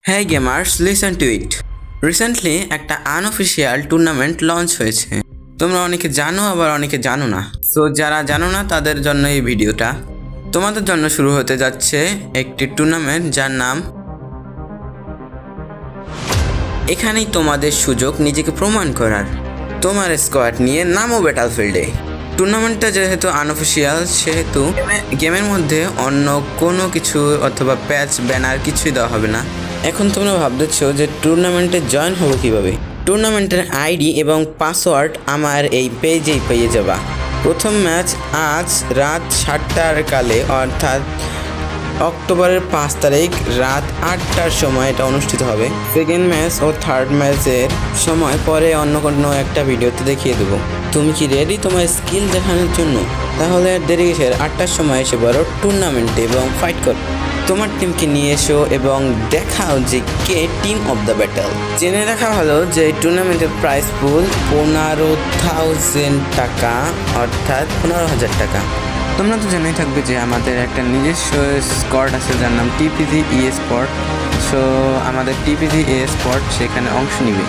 হ্যাঁ gamers, listen to it. Recently একটা unofficial tournament launch হয়েছে। তোমরা অনেকে জানো, আবার অনেকে জানো না। সো যারা জানো না তাদের জন্য এই ভিডিওটা। তোমাদের জন্য শুরু হতে যাচ্ছে একটি টুর্নামেন্ট যার নাম, এখানেই তোমাদের সুযোগ নিজেকে প্রমাণ করার। তোমার স্কোয়াড নিয়ে নামো ব্যাটলফিল্ডে। টুর্নামেন্টটা যেহেতু আনঅফিসিয়াল, সেহেতু গেমের মধ্যে অন্য কোনো কিছু অথবা প্যাচ ব্যানার কিছুই দেওয়া হবে না। এখন তোমরা ভাবতেছো যে টুর্নামেন্টে জয়েন হবো কিভাবে। টুর্নামেন্টের আইডি এবং পাসওয়ার্ড আমার এই পেজেই পেয়ে যাবা। প্রথম ম্যাচ আজ রাত 7টার কালে, অর্থাৎ অক্টোবরের 5 তারিখ রাত 8টার সময় এটা অনুষ্ঠিত হবে। সেকেন্ড ম্যাচ ও থার্ড ম্যাচের সময় পরে অন্য কোনো একটা ভিডিওতে দেখিয়ে দেবো। তুমি কি রেডি তোমার স্কিল দেখানোর জন্য? তাহলে আর দেরি কিসের, 8টার সময় এসে বড় টুর্নামেন্টে এবং ফাইট কর। তোমার টিমকে নিয়ে এসো এবং দেখাও যে কে টিম অফ দ্য ব্যাটল। জেনে রাখা ভালো যে এই টুর্নামেন্টের প্রাইস পুল 15,000 টাকা, অর্থাৎ 15,000 টাকা। তোমরা তো জানাই থাকবে যে আমাদের একটা নিজস্ব স্কোয়াড আছে যার নাম টিপিজি ই স্পোর্ট। সো আমাদের টিপিজি ই স্পোর্ট সেখানে অংশ নিবে।